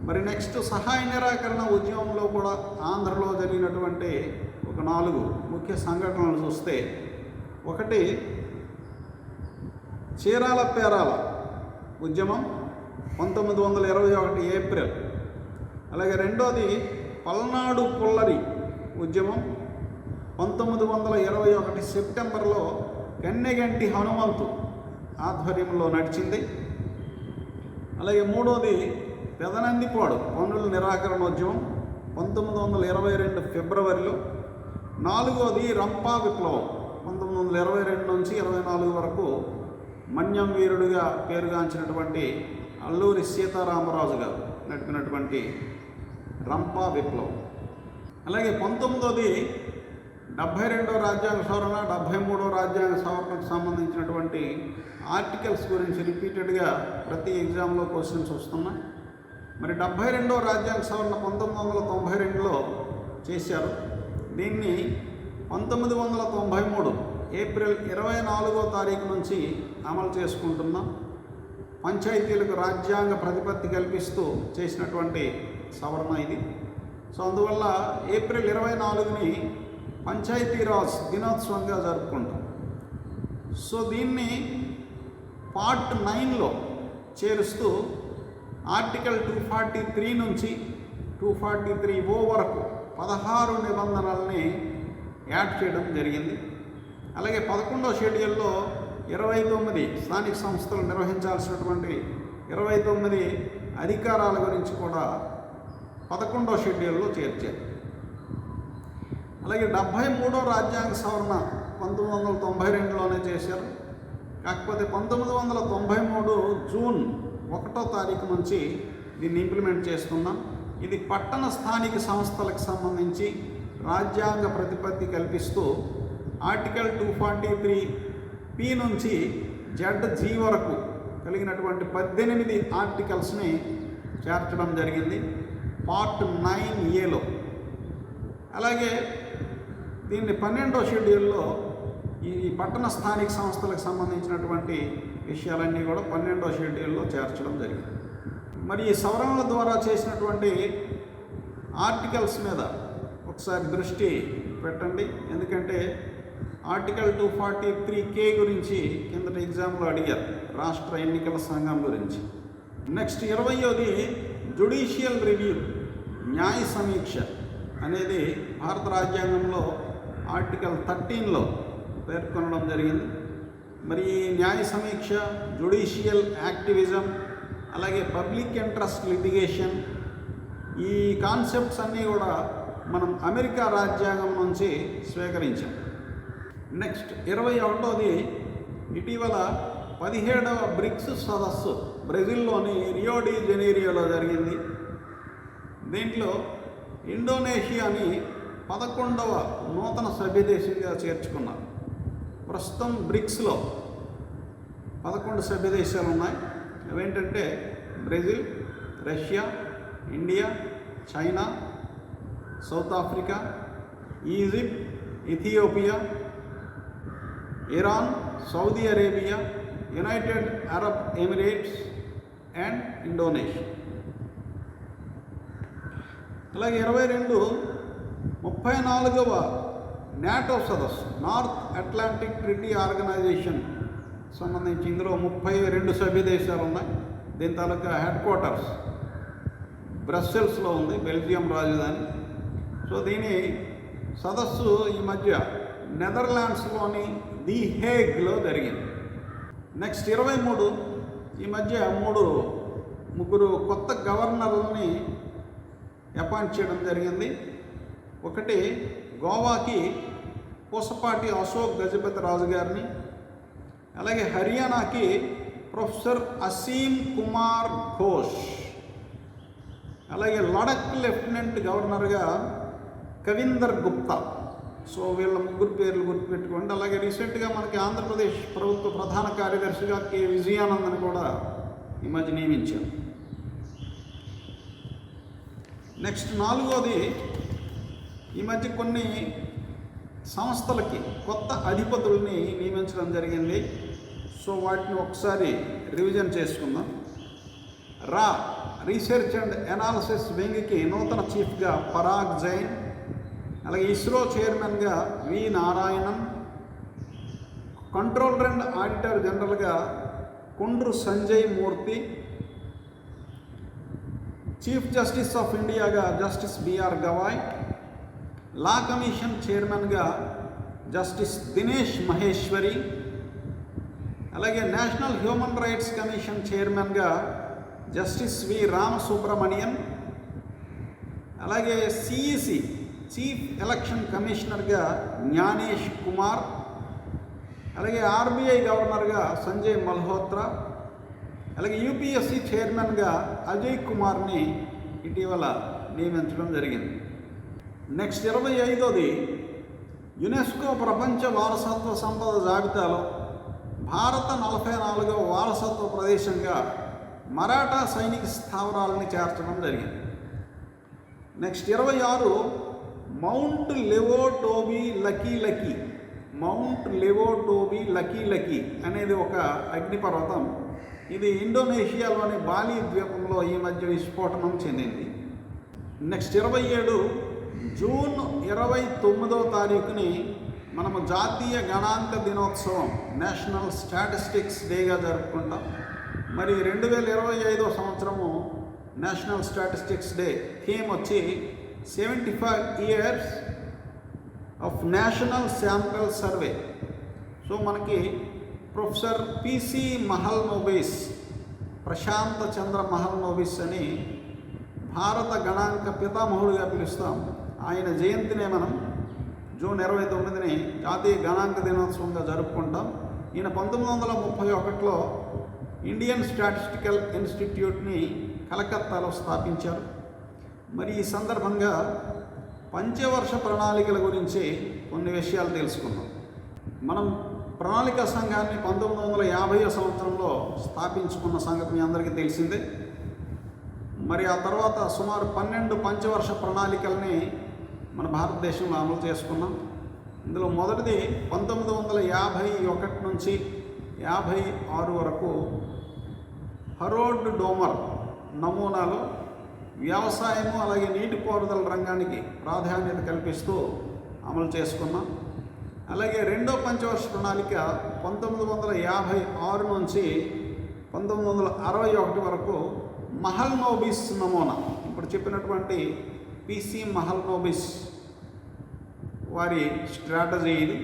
మరి నెక్స్ట్ సహాయ నిరాకరణ ఉద్యమంలో కూడా ఆంధ్రలో జరిగినటువంటి ఒక 4 ముఖ్య సంఘటనలు చూస్తే, ఒకటి చీరాల పేరాల ఉద్యమం 1921 ఏప్రిల్, అలాగే రెండోది పల్నాడు పుల్లరి ఉద్యమం 1921 సెప్టెంబర్లో కన్నెగంటి హనుమంతు ఆధ్వర్యంలో నడిచింది. అలాగే మూడోది పెదనందిపాడు పన్నుల నిరాకరణోద్యమం 1922 ఫిబ్రవరిలో. నాలుగోది రంపా విప్లవం 1922 నుంచి 24 వరకు మన్యం వీరుడిగా పేరుగాంచినటువంటి అల్లూరి సీతారామరాజు గారు నడిపినటువంటి రంపా విప్లవం. అలాగే 19వ 72వ రాజ్యాంగ సవరణ, 73వ రాజ్యాంగ సవరణకు సంబంధించినటువంటి ఆర్టికల్స్ గురించి రిపీటెడ్గా ప్రతి ఎగ్జామ్లో క్వశ్చన్స్ వస్తున్నాయి. మరి 72వ రాజ్యాంగ సవరణ 1992లో చేశారు. దీన్ని 1993 ఏప్రిల్ 24వ తారీఖు నుంచి అమలు చేసుకుంటున్నాం. పంచాయతీలకు రాజ్యాంగ ప్రతిపత్తి కల్పిస్తూ చేసినటువంటి సవరణ ఇది. సో అందువల్ల ఏప్రిల్ 24ని పంచాయతీరాజ్ దినోత్సవంగా జరుపుకుంటాం. సో దీన్ని పార్ట్ 9లో చేరుస్తూ ఆర్టికల్ 243 నుంచి 243O వరకు 16 నిబంధనల్ని యాడ్ చేయడం జరిగింది. అలాగే 11వ షెడ్యూల్లో 29 స్థానిక సంస్థలు నిర్వహించాల్సినటువంటి 29 అధికారాల గురించి కూడా 11వ షెడ్యూల్లో చేర్చారు. అలాగే 73వ రాజ్యాంగ సవరణ 1992లోనే చేశారు. కాకపోతే 1993 జూన్ 1వ తారీఖు నుంచి దీన్ని ఇంప్లిమెంట్ చేస్తున్నాం. ఇది పట్టణ స్థానిక సంస్థలకు సంబంధించి రాజ్యాంగ ప్రతిపత్తి కల్పిస్తూ ఆర్టికల్ 243P నుంచి ZG వరకు కలిగినటువంటి 18 ఆర్టికల్స్ని చేర్చడం జరిగింది పార్ట్ 9Aలో. అలాగే దీన్ని 12వ షెడ్యూల్లో ఈ పట్టణ స్థానిక సంస్థలకు సంబంధించినటువంటి విషయాలన్నీ కూడా 12వ షెడ్యూల్లో చేర్చడం జరిగింది. మరి ఈ సవరణల ద్వారా చేసినటువంటి ఆర్టికల్స్ మీద ఒకసారి దృష్టి పెట్టండి. ఎందుకంటే ఆర్టికల్ 243K గురించి కిందటి ఎగ్జామ్లో అడిగారు, రాష్ట్ర ఎన్నికల సంఘం గురించి. నెక్స్ట్ 20వది జ్యుడిషియల్ రివ్యూ, న్యాయ సమీక్ష అనేది భారత రాజ్యాంగంలో ఆర్టికల్ 13లో పేర్కొనడం జరిగింది. మరి ఈ న్యాయ సమీక్ష, జ్యుడిషియల్ యాక్టివిజం, అలాగే పబ్లిక్ ఇంట్రెస్ట్ లిటిగేషన్, ఈ కాన్సెప్ట్స్ అన్నీ కూడా మనం అమెరికా రాజ్యాంగం నుంచి స్వీకరించాం. నెక్స్ట్ 21వది ఇటీవల 17వ బ్రిక్స్ సదస్సు బ్రెజిల్లోని రియో డి జనీరియోలో జరిగింది. దీంట్లో ఇండోనేషియాని 11వ నూతన సభ్యదేశంగా చేర్చుకున్నారు. ప్రస్తుతం బ్రిక్స్లో 11 సభ్యదేశాలు ఉన్నాయి. అవేంటంటే Brazil, Russia, India, China, south Africa, Egypt, Ethiopia, Iran, Saudi Arabia, United Arab Emirates and Indonesia. అలాగే 34వ నాటో సదస్సు, నార్త్ అట్లాంటిక్ ట్రీటీ ఆర్గనైజేషన్ సంబంధించి ఇందులో 32 సభ్య దేశాలు ఉన్నాయి. దీని తాలూకా హెడ్ క్వార్టర్స్ బ్రస్సెల్స్లో ఉంది, బెల్జియం రాజధాని. సో దీని సదస్సు ఈ మధ్య నెదర్లాండ్స్లోని ది హేగ్లో జరిగింది. నెక్స్ట్ 23 ఈ మధ్య ముగ్గురు కొత్త గవర్నర్లని అపాయింట్ చేయడం జరిగింది. ఒకటి గోవాకి పూసపాటి అశోక్ గజపతి రాజు గారిని, అలాగే హర్యానాకి ప్రొఫెసర్ అసీమ్ కుమార్ ఘోష్, అలాగే లడక్ లెఫ్టినెంట్ గవర్నర్గా కవిందర్ గుప్తా. సో వీళ్ళ ముగ్గురు పేర్లు గుర్తుపెట్టుకోండి. అలాగే రీసెంట్గా మనకి ఆంధ్రప్రదేశ్ ప్రభుత్వ ప్రధాన కార్యదర్శిగా కె విజయానందని కూడా ఈ మధ్య నియమించారు. నెక్స్ట్ 4వది ఈ మధ్య కొన్ని సంస్థలకి కొత్త అధిపతుల్ని నియమించడం జరిగింది. సో వాటిని ఒకసారి రివిజన్ చేసుకుందాం. రీసెర్చ్ అండ్ అనాలిసిస్ వింగ్కి నూతన చీఫ్గా పరాగ్ జైన్, అలాగే ఇస్రో చైర్మన్గా V Narayanan, controller and auditor జనరల్గా Kundru Sanjay Murthy, chief justice of ఇండియాగా justice B R Gavai, law commission చైర్మన్గా జస్టిస్ దినేష్ మహేశ్వరి, అలాగే నేషనల్ హ్యూమన్ రైట్స్ కమిషన్ చైర్మన్గా జస్టిస్ వి రామసుబ్రమణియన్, అలాగే సిఈసి చీఫ్ ఎలక్షన్ కమిషనర్గా జ్ఞానేష్ కుమార్, అలాగే ఆర్బీఐ గవర్నర్గా సంజయ్ మల్హోత్రా, అలాగే యూపీఎస్సీ చైర్మన్గా అజయ్ కుమార్ని ఇటీవల నియమించడం జరిగింది. నెక్స్ట్ 25ది యునెస్కో ప్రపంచ వారసత్వ సంపద జాబితాలో భారత 44వ వారసత్వ ప్రదేశంగా మరాఠా సైనిక స్థావరాలని చేర్చడం జరిగింది. నెక్స్ట్ 26 మౌంట్ లెవోటోబీ లకీ అనేది ఒక అగ్నిపర్వతం. ఇది ఇండోనేషియాలోని బాలి ద్వీపంలో ఈ మధ్య విస్ఫోటనం చెందింది. నెక్స్ట్ 27 జూన్ 29వ తారీఖుని మనము జాతీయ గణాంక దినోత్సవం, నేషనల్ స్టాటిస్టిక్స్ డేగా జరుపుకుంటాం. మరి 2025వ సంవత్సరము నేషనల్ స్టాటిస్టిక్స్ డే థీమ్ వచ్చి 75 years of national sample survey. So మనకి ప్రొఫెసర్ పిసి మహల్నోబిస్, ప్రశాంత చంద్ర మహల్నోబిస్ అని భారత గణాంక పితామహుడిగా పిలుస్తాం. ఆయన జయంతినే మనం జూన్ 29ని జాతీయ గణాంక దినోత్సవంగా జరుపుకుంటాం. ఈయన 1931లో ఇండియన్ స్టాటిస్టికల్ ఇన్స్టిట్యూట్ని కలకత్తాలో స్థాపించారు. మరి ఈ సందర్భంగా పంచవర్ష ప్రణాళికల గురించి కొన్ని విషయాలు తెలుసుకుందాం. మనం ప్రణాళికా సంఘాన్ని 1950వ సంవత్సరంలో స్థాపించుకున్న సంగతి మీ అందరికీ తెలిసిందే. మరి ఆ తర్వాత సుమారు 12 పంచవర్ష ప్రణాళికల్ని మన భారతదేశంలో అమలు చేసుకున్నాం. ఇందులో మొదటిది 1951 నుంచి 56 వరకు హరోల్డ్ డోమర్ నమూనాలో వ్యవసాయము అలాగే నీటిపారుదల రంగానికి ప్రాధాన్యత కల్పిస్తూ అమలు చేసుకున్నాం. అలాగే రెండో పంచవర్ష ప్రణాళిక 1956 నుంచి 1961 వరకు మహల్నోబిస్ నమూనా, ఇప్పుడు చెప్పినటువంటి పిసి మహల్నోబిస్ వారి స్ట్రాటజీ ఇది.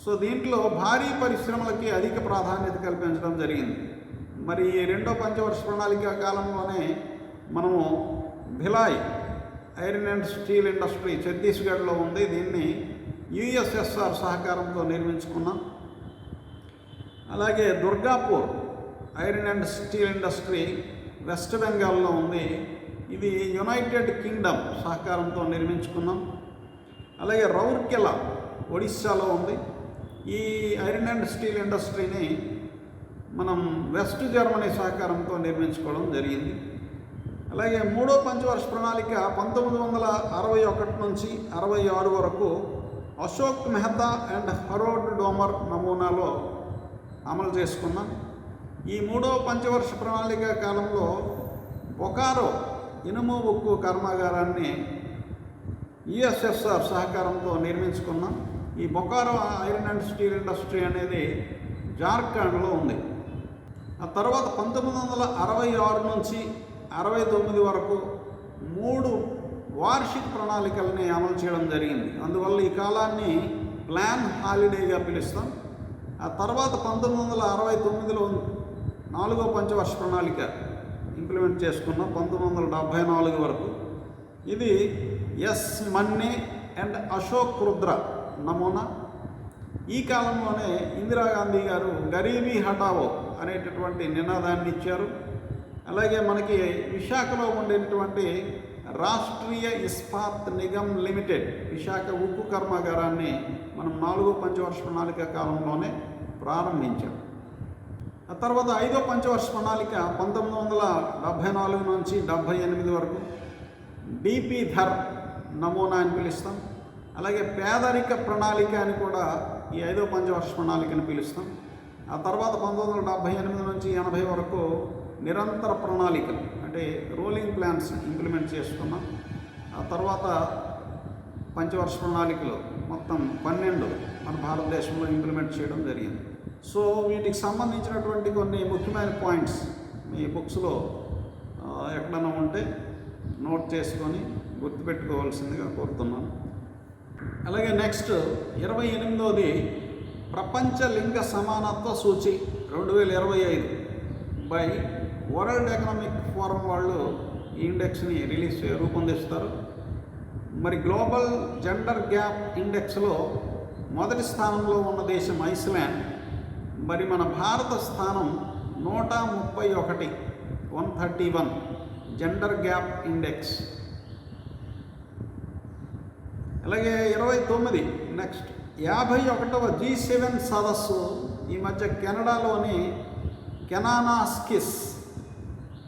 సో దీంట్లో భారీ పరిశ్రమలకి అధిక ప్రాధాన్యత కల్పించడం జరిగింది. మరి రెండో పంచవర్ష ప్రణాళిక కాలంలోనే మనము Bhilai iron and steel industry ఛత్తీస్గఢ్లో ఉంది. దీన్ని యుఎస్ఎస్ఆర్ సహకారంతో నిర్మించుకున్నాం. అలాగే Durgapur iron and steel industry west బెంగాల్లో ఉంది. ఇది యునైటెడ్ కింగ్డమ్ సహకారంతో నిర్మించుకున్నాం. అలాగే రౌర్కెలా ఒడిస్సాలో ఉంది. ఈ ఐరన్ అండ్ స్టీల్ ఇండస్ట్రీని మనం వెస్ట్ జర్మనీ సహకారంతో నిర్మించుకోవడం జరిగింది. అలాగే మూడో పంచవర్ష ప్రణాళిక 1961 నుంచి 66 వరకు అశోక్ మెహతా అండ్ హరోల్డ్ డోమర్ నమూనాలో అమలు చేసుకున్నాం. ఈ మూడో పంచవర్ష ప్రణాళిక కాలంలో బొకారో ఇనుము ఉక్కు కర్మాగారాన్ని యుఎస్ఎస్ఆర్ సహకారంతో నిర్మించుకున్నాం. ఈ Bokaro iron and steel industry అనేది జార్ఖండ్లో ఉంది. ఆ తర్వాత 1966 నుంచి 69 వరకు 3 వార్షిక ప్రణాళికల్ని అమలు చేయడం జరిగింది. అందువల్ల ఈ కాలాన్ని ప్లాన్ హాలిడేగా పిలుస్తాం. ఆ తర్వాత 1969లో 4వ పంచవర్ష ప్రణాళిక ఇంప్లిమెంట్ చేసుకున్నాం 1974 వరకు. ఇది S Manne and Ashok Rudra నమూనా. ఈ కాలంలోనే ఇందిరాగాంధీ గారు గరీబీ హటావో అనేటటువంటి నినాదాన్ని ఇచ్చారు. అలాగే మనకి విశాఖలో ఉండేటువంటి రాష్ట్రీయ ఇస్పాత్ నిగమ్ లిమిటెడ్ విశాఖ ఉక్కు కర్మాగారాన్ని మనం 4వ పంచవర్ష ప్రణాళిక కాలంలోనే ప్రారంభించాం. ఆ తర్వాత 5వ పంచవర్ష ప్రణాళిక 1974 నుంచి 78 వరకు డిపి ధర్ నమూనా అని పిలుస్తాం. అలాగే పేదరిక ప్రణాళిక అని కూడా ఈ 5వ పంచవర్ష ప్రణాళికని పిలుస్తాం. ఆ తర్వాత 1978 నుంచి 80 వరకు నిరంతర ప్రణాళికలు అంటే రోలింగ్ ప్లాన్స్ ఇంప్లిమెంట్ చేసుకున్నాం. ఆ తర్వాత పంచవర్ష ప్రణాళికలు మొత్తం 12 మన భారతదేశంలో ఇంప్లిమెంట్ చేయడం జరిగింది. సో వీటికి సంబంధించినటువంటి కొన్ని ముఖ్యమైన పాయింట్స్ మీ బుక్స్లో ఎక్కడైనా ఉంటే నోట్ చేసుకొని గుర్తుపెట్టుకోవాల్సిందిగా కోరుతున్నాను. అలాగే నెక్స్ట్ 28వది ప్రపంచ లింగ సమానత్వ సూచి 2025 బై వరల్డ్ ఎకనామిక్ ఫోరం వాళ్ళు ఈ ఇండెక్స్ని రూపొందిస్తారు. మరి గ్లోబల్ జెండర్ గ్యాప్ ఇండెక్స్లో మొదటి స్థానంలో ఉన్న దేశం ఐస్లాండ్. మరి మన భారత స్థానం 131 జెండర్ గ్యాప్ ఇండెక్స్. అలాగే 29 నెక్స్ట్ 51వ G7 సదస్సు ఈ మధ్య కెనడాలోని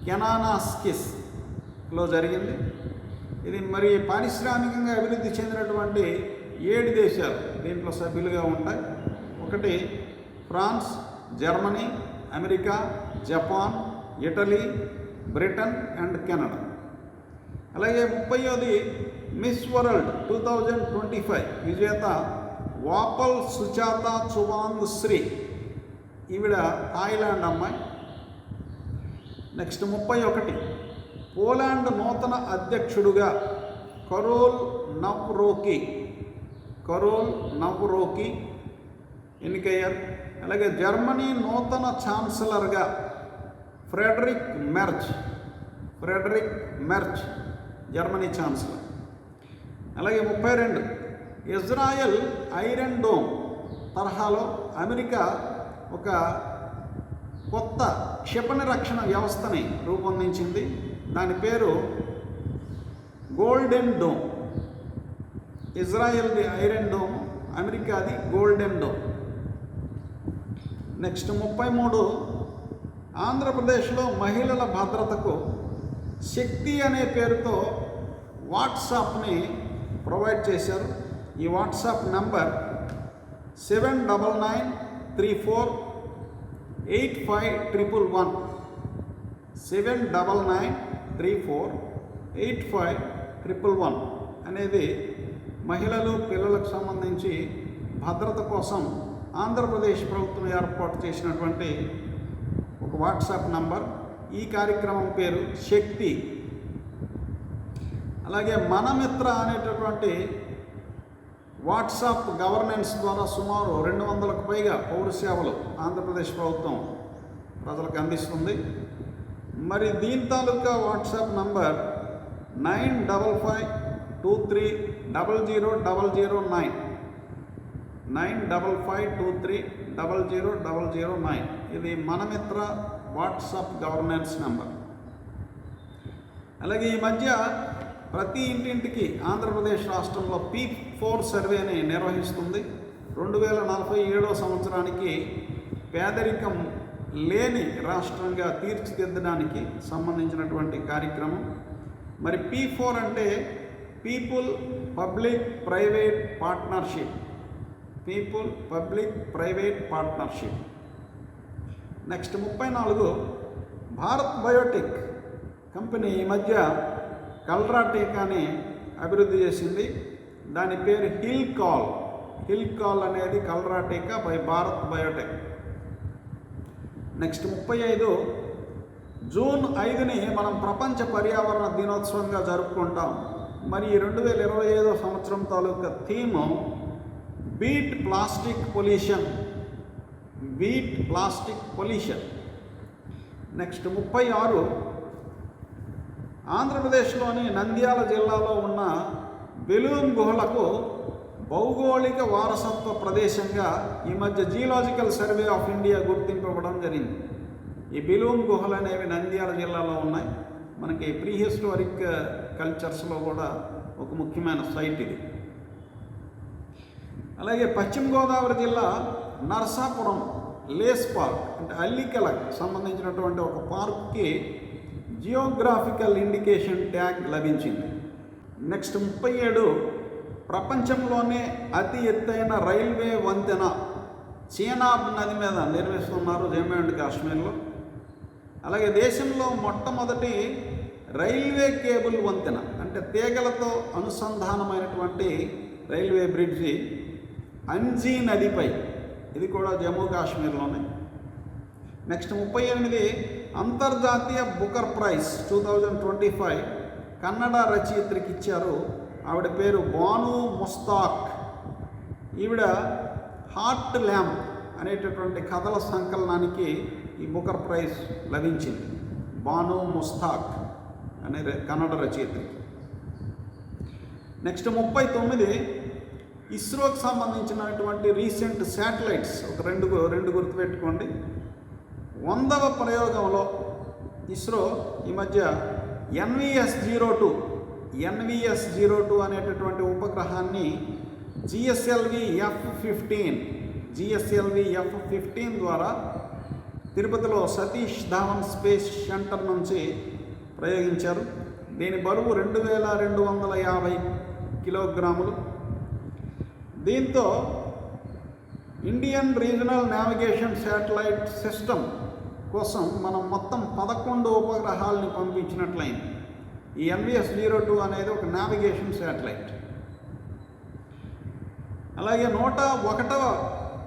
కెనానాస్కిస్లో జరిగింది. ఇది మరి పారిశ్రామికంగా అభివృద్ధి చెందినటువంటి 7 దేశాలు దీంట్లో సభ్యులుగా ఉంటాయి. ఒకటి France, Germany, America, Japan, Italy, Britain and Canada. అలాగే 30వది మిస్ వరల్డ్ 2025 విజేత వాపల్ సుచాత చువాంగ్ శ్రీ. ఈవిడ థాయిలాండ్ అమ్మాయి. నెక్స్ట్ 31 పోలాండ్ నూతన అధ్యక్షుడుగా కరోల్ నవ్రోకి ఎన్నికయ్యారు. అలాగే జర్మనీ నూతన ఛాన్సలర్గా ఫ్రెడరిక్ మెర్చ్ జర్మనీ ఛాన్సలర్. అలాగే 32 ఇజ్రాయెల్ ఐరన్ డోమ్ తరహాలో అమెరికా ఒక కొత్త క్షిపణి రక్షణ వ్యవస్థని రూపొందించింది. దాని పేరు గోల్డెన్ డోమ్. ఇజ్రాయెల్ది ఐరన్ డోమ్, అమెరికాది గోల్డెన్ డోమ్. నెక్స్ట్ 33 ఆంధ్రప్రదేశ్లో మహిళల భద్రతకు శక్తి అనే పేరుతో వాట్సాప్ని ప్రొవైడ్ చేశారు. ఈ వాట్సాప్ నంబర్ 7993485111 7993485111 అనేది మహిళలు పిల్లలకు సంబంధించి భద్రత కోసం ఆంధ్రప్రదేశ్ ప్రభుత్వం ఏర్పాటు చేసినటువంటి ఒక వాట్సాప్ నంబర్. ఈ కార్యక్రమం పేరు శక్తి. అలాగే మనమిత్ర అనేటటువంటి వాట్సాప్ గవర్నెన్స్ ద్వారా సుమారు 200కు పైగా పౌర సేవలు ఆంధ్రప్రదేశ్ ప్రభుత్వం ప్రజలకు అందిస్తుంది. మరి దీని తాలూకా వాట్సాప్ నంబర్ 9552300009 9552300009. ఇది మనమిత్ర వాట్సాప్ గవర్నెన్స్ నెంబర్. అలాగే ఈ మధ్య ప్రతి ఇంటింటికి ఆంధ్రప్రదేశ్ రాష్ట్రంలో P4 సర్వేని నిర్వహిస్తుంది. 2047వ సంవత్సరానికి పేదరికం లేని రాష్ట్రంగా తీర్చిదిద్దడానికి సంబంధించినటువంటి కార్యక్రమం. మరి P4 అంటే people public private partnership. Next 34 Bharat biotech company ఈ మధ్య కల్రా టీకాని అభివృద్ధి చేసింది. దాని పేరు హిల్ కాల్ అనేది కల్రా టీకా by Bharat biotech. Next 35 June 5ని మనం ప్రపంచ పర్యావరణ దినోత్సవంగా జరుపుకుంటాం. మరి 2025వ సంవత్సరం తాలూకా theme beat plastic pollution. Next 36 ఆంధ్రప్రదేశ్లోని నంద్యాల జిల్లాలో ఉన్న బెలూమ్ గుహలకు భౌగోళిక వారసత్వ ప్రదేశంగా ఈ మధ్య జియోలాజికల్ సర్వే ఆఫ్ ఇండియా గుర్తింపు ఇవ్వడం జరిగింది. ఈ బెలూమ్ గుహలు అనేవి నంద్యాల జిల్లాలో ఉన్నాయి. మనకి ప్రీహిస్టారిక్ కల్చర్స్లో కూడా ఒక ముఖ్యమైన సైట్ ఇది. అలాగే పశ్చిమ గోదావరి జిల్లా నరసాపురం లేస్ పార్క్ అంటే అల్లికలకు సంబంధించినటువంటి ఒక పార్క్కి జియోగ్రాఫికల్ ఇండికేషన్ ట్యాగ్ లభించింది. నెక్స్ట్ 37 ప్రపంచంలోనే అతి ఎత్తైన రైల్వే వంతెన చీనాబ్ నది మీద నిర్మిస్తున్నారు జమ్మూ అండ్ కాశ్మీర్లో. అలాగే దేశంలో మొట్టమొదటి రైల్వే కేబుల్ వంతెన అంటే తీగలతో అనుసంధానమైనటువంటి రైల్వే బ్రిడ్జి అంజీ నదిపై, ఇది కూడా జమ్మూ కాశ్మీర్లోనే. నెక్స్ట్ 38 అంతర్జాతీయ బుకర్ ప్రైజ్ 2025 కన్నడ రచయిత్రికి ఇచ్చారు. ఆవిడ పేరు బాను ముస్తాక్. ఈవిడ హార్ట్ ల్యాంప్ అనేటటువంటి కథల సంకలనానికి ఈ బుకర్ ప్రైజ్ లభించింది. బాను ముస్తాక్ అనే కన్నడ రచయిత్రి. నెక్స్ట్ 39 ఇస్రోకి సంబంధించినటువంటి రీసెంట్ శాటిలైట్స్ ఒక రెండు గుర్తుపెట్టుకోండి. 100వ ప్రయోగంలో ఇస్రో ఈ మధ్య NVS-02 అనేటటువంటి ఉపగ్రహాన్ని GSLV F-15 ద్వారా తిరుపతిలో సతీష్ ధావన్ స్పేస్ సెంటర్ నుంచి ప్రయోగించారు. దీని బరువు 2250 కిలోగ్రాములు. దీంతో Indian regional navigation satellite system కోసం మనం మొత్తం 11 ఉపగ్రహాలని పంపించినట్లయింది. ఈ NVS-02 అనేది ఒక నావిగేషన్ శాటిలైట్. అలాగే 101వ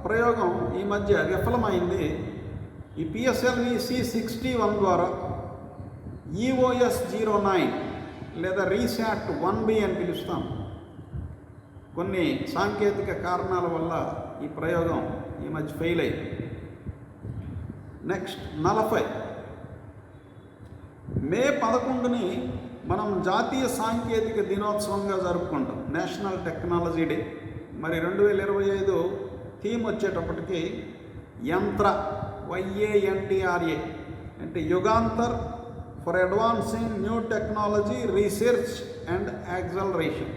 ప్రయోగం ఈ మధ్య విఫలమైంది. ఈ PSLV C-61 ద్వారా EOS-09 లేదా రీశాట్ 1B అని పిలుస్తాం. కొన్ని సాంకేతిక కారణాల వల్ల ఈ ప్రయోగం ఈ మధ్య ఫెయిల్ అయింది. నెక్స్ట్ 40 మే 11ని మనం జాతీయ సాంకేతిక దినోత్సవంగా జరుపుకుంటాం, నేషనల్ టెక్నాలజీ డే. మరి 2025 థీమ్ వచ్చేటప్పటికి యంత్ర YANTRA అంటే Jugantar for advancing new technology research and acceleration.